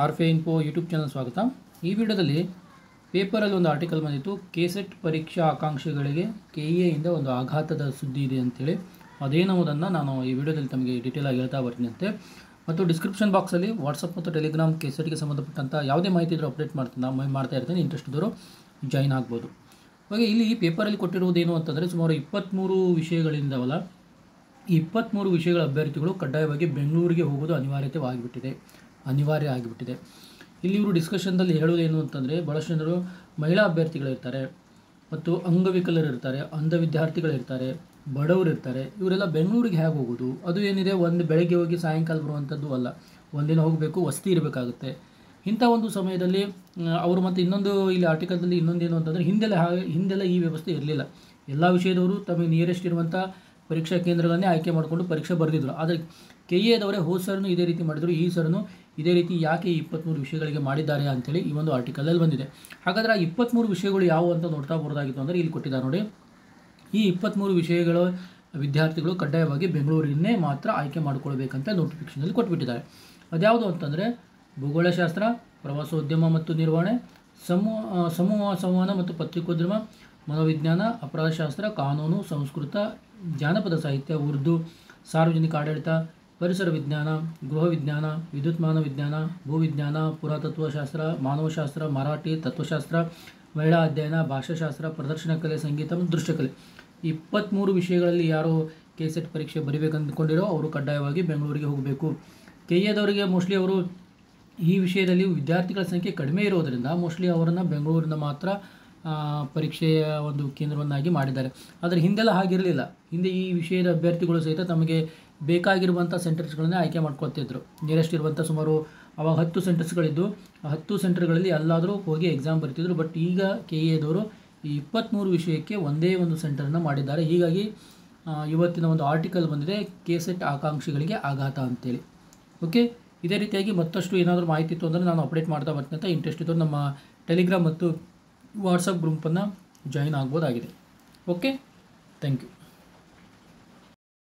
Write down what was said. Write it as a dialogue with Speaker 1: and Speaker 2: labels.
Speaker 1: ಆರ್ಫೆ info YouTube channel ಸ್ವಾಗತ. ಈ ವಿಡಿಯೋದಲ್ಲಿ ಪೇಪರಲ್ಲಿ ಒಂದು ಆರ್ಟಿಕಲ್ ಬಂದಿತ್ತು. ಕೆಸೆಟ್ ಪರೀಕ್ಷಾ ಆಕಾಂಕ್ಷಿಗಳಿಗೆ ಕೆಇಎಯಿಂದ ಒಂದು ಆಘಾತದ ಸುದ್ದಿ ಇದೆ ಅಂತೇಳಿ. ಅದೇನೋದನ್ನು ನಾನು ಈ ವಿಡಿಯೋದಲ್ಲಿ ತಮಗೆ ಡೀಟೇಲ್ ಆಗಿ ಹೇಳ್ತಾ ಬರ್ತೀನಿ ಅಂತೆ. ಮತ್ತು ಡಿಸ್ಕ್ರಿಪ್ಷನ್ ಬಾಕ್ಸಲ್ಲಿ ವಾಟ್ಸಪ್ ಮತ್ತು ಟೆಲಿಗ್ರಾಮ್ ಕೆಸೆಟ್ಗೆ ಸಂಬಂಧಪಟ್ಟಂಥ ಯಾವುದೇ ಮಾಹಿತಿ ಇದ್ರೂ ಅಪ್ಡೇಟ್ ಮಾಡ್ತಾ ಇರ್ತೀನಿ. ಇಂಟ್ರೆಸ್ಟ್ ಇದ್ದವರು ಜಾಯಿನ್ ಆಗ್ಬೋದು. ಹಾಗೆ ಇಲ್ಲಿ ಪೇಪರಲ್ಲಿ ಕೊಟ್ಟಿರುವುದೇನು ಅಂತಂದರೆ ಸುಮಾರು 23 ವಿಷಯಗಳಿಂದವಲ್ಲ, ಈ 23 ವಿಷಯಗಳ ಅಭ್ಯರ್ಥಿಗಳು ಕಡ್ಡಾಯವಾಗಿ ಬೆಂಗಳೂರಿಗೆ ಹೋಗೋದು ಅನಿವಾರ್ಯ ಆಗಿಬಿಟ್ಟಿದೆ. ಇಲ್ಲಿ ಇವರು ಡಿಸ್ಕಷನ್ದಲ್ಲಿ ಹೇಳೋದೇನು ಅಂತಂದರೆ, ಭಾಳಷ್ಟು ಜನರು ಮಹಿಳಾ ಅಭ್ಯರ್ಥಿಗಳಿರ್ತಾರೆ ಮತ್ತು ಅಂಗವಿಕಲರು ಇರ್ತಾರೆ, ಅಂಧ ವಿದ್ಯಾರ್ಥಿಗಳಿರ್ತಾರೆ, ಬಡವರು ಇರ್ತಾರೆ. ಇವರೆಲ್ಲ ಬೆಂಗಳೂರಿಗೆ ಹೇಗೆ ಹೋಗೋದು? ಅದು ಏನಿದೆ, ಒಂದು ಬೆಳಗ್ಗೆ ಹೋಗಿ ಸಾಯಂಕಾಲ ಬರುವಂಥದ್ದು ಅಲ್ಲ, ಒಂದಿನ ಹೋಗಬೇಕು, ವಸತಿ ಇರಬೇಕಾಗುತ್ತೆ. ಇಂಥ ಒಂದು ಸಮಯದಲ್ಲಿ ಅವರು ಮತ್ತು ಇನ್ನೊಂದು ಇಲ್ಲಿ ಆರ್ಟಿಕಲ್ದಲ್ಲಿ ಇನ್ನೊಂದೇನು ಅಂತಂದರೆ, ಹಿಂದೆಲ್ಲ ಈ ವ್ಯವಸ್ಥೆ ಇರಲಿಲ್ಲ. ಎಲ್ಲ ವಿಷಯದವರು ತಮಗೆ ನಿಯರೆಸ್ಟ್ ಇರುವಂಥ ಪರೀಕ್ಷಾ ಕೇಂದ್ರಗಳನ್ನೇ ಆಯ್ಕೆ ಮಾಡಿಕೊಂಡು ಪರೀಕ್ಷೆ ಬರೆದಿದ್ರು. ಆದರೆ ಕೆಇಎದವರೇ ಹೋದ ಸರ್ನು ಇದೇ ರೀತಿ ಮಾಡಿದರು, ಈ ಸರ್ನು ಇದೇ ರೀತಿ ಯಾಕೆ 23 ವಿಷಯಗಳಿಗೆ ಮಾಡಿದ್ದಾರೆ ಅಂಥೇಳಿ ಈ ಒಂದು ಆರ್ಟಿಕಲಲ್ಲಿ ಬಂದಿದೆ. ಹಾಗಾದರೆ ಆ 23 ವಿಷಯಗಳು ಯಾವುವು ಅಂತ ನೋಡ್ತಾ ಬರೋದಾಗಿತ್ತು ಅಂದರೆ, ಇಲ್ಲಿ ಕೊಟ್ಟಿದ್ದಾರೆ ನೋಡಿ. ಈ 23 ವಿಷಯಗಳ ವಿದ್ಯಾರ್ಥಿಗಳು ಕಡ್ಡಾಯವಾಗಿ ಬೆಂಗಳೂರಿನೇ ಮಾತ್ರ ಆಯ್ಕೆ ಮಾಡಿಕೊಳ್ಬೇಕಂತ ನೋಟಿಫಿಕೇಷನಲ್ಲಿ ಕೊಟ್ಬಿಟ್ಟಿದ್ದಾರೆ. ಅದ್ಯಾವುದು ಅಂತಂದರೆ, ಭೂಗೋಳಶಾಸ್ತ್ರ, ಪ್ರವಾಸೋದ್ಯಮ ಮತ್ತು ನಿರ್ವಹಣೆ, ಸಮೂಹ ಸಂವಹನ ಮತ್ತು ಪತ್ರಿಕೋದ್ಯಮ, ಮನೋವಿಜ್ಞಾನ, ಅಪರಾಧಶಾಸ್ತ್ರ, ಕಾನೂನು, ಸಂಸ್ಕೃತ, ಜಾನಪದ ಸಾಹಿತ್ಯ, ಉರ್ದು, ಸಾರ್ವಜನಿಕ ಆಡಳಿತ, ಪರಿಸರ ವಿಜ್ಞಾನ, ಗೃಹ ವಿಜ್ಞಾನ, ವಿದ್ಯುನ್ಮಾನ ವಿಜ್ಞಾನ, ಭೂವಿಜ್ಞಾನ, ಪುರಾತತ್ವಶಾಸ್ತ್ರ, ಮಾನವಶಾಸ್ತ್ರ, ಮರಾಠಿ, ತತ್ವಶಾಸ್ತ್ರ, ಮಹಿಳಾ ಅಧ್ಯಯನ, ಭಾಷಾಶಾಸ್ತ್ರ, ಪ್ರದರ್ಶನ ಕಲೆ, ಸಂಗೀತ ಮತ್ತು ದೃಶ್ಯಕಲೆ. 23 ವಿಷಯಗಳಲ್ಲಿ ಯಾರು ಕೆಸೆಟ್ ಪರೀಕ್ಷೆ ಬರೀಬೇಕಂದ್ಕೊಂಡಿರೋ ಅವರು ಕಡ್ಡಾಯವಾಗಿ ಬೆಂಗಳೂರಿಗೆ ಹೋಗಬೇಕು. ಕೆಇಎದವರಿಗೆ ಮೋಸ್ಟ್ಲಿ ಅವರು ಈ ವಿಷಯದಲ್ಲಿ ವಿದ್ಯಾರ್ಥಿಗಳ ಸಂಖ್ಯೆ ಕಡಿಮೆ ಇರೋದರಿಂದ ಮೋಸ್ಟ್ಲಿ ಅವರನ್ನು ಬೆಂಗಳೂರಿನ ಮಾತ್ರ ಪರೀಕ್ಷೆಯ ಒಂದು ಕೇಂದ್ರವನ್ನಾಗಿ ಮಾಡಿದ್ದಾರೆ. ಆದರೆ ಹಿಂದೆಲ್ಲ ಹಾಗಿರಲಿಲ್ಲ. ಹಿಂದೆ ಈ ವಿಷಯದ ಅಭ್ಯರ್ಥಿಗಳು ಸಹಿತ ತಮಗೆ ಬೇಕಾಗಿರುವಂಥ ಸೆಂಟರ್ಸ್ಗಳನ್ನೇ ಆಯ್ಕೆ ಮಾಡ್ಕೊಳ್ತಿದ್ರು. ನಿಯರೆಸ್ಟ್ ಇರುವಂಥ ಸುಮಾರು ಅವಾಗ 10 ಸೆಂಟರ್ಸ್ಗಳಿದ್ದು, ಆ 10 ಸೆಂಟರ್ಗಳಲ್ಲಿ ಎಲ್ಲಾದರೂ ಹೋಗಿ ಎಕ್ಸಾಮ್ ಬರ್ತಿದ್ರು. ಬಟ್ ಈಗ ಕೆಇಎದವರು ಈ 23 ವಿಷಯಕ್ಕೆ ಒಂದೇ ಒಂದು ಸೆಂಟರನ್ನು ಮಾಡಿದ್ದಾರೆ. ಹೀಗಾಗಿ ಇವತ್ತಿನ ಒಂದು ಆರ್ಟಿಕಲ್ ಬಂದಿದೆ, ಕೆಸೆಟ್ ಆಕಾಂಕ್ಷಿಗಳಿಗೆ ಆಘಾತ ಅಂತೇಳಿ. ಓಕೆ, ಇದೇ ರೀತಿಯಾಗಿ ಮತ್ತಷ್ಟು ಏನಾದರೂ ಮಾಹಿತಿ ಇತ್ತು ಅಂದರೆ ನಾನು ಅಪ್ಡೇಟ್ ಮಾಡ್ತಾ ಬರ್ತೀನಿ ಅಂತ. ಇಂಟ್ರೆಸ್ಟ್ ಇದ್ದು ನಮ್ಮ ಟೆಲಿಗ್ರಾಮ್ ಮತ್ತು ವಾಟ್ಸಪ್ ಗ್ರೂಪನ್ನು ಜಾಯಿನ್ ಆಗ್ಬೋದಾಗಿದೆ. Okay, thank you.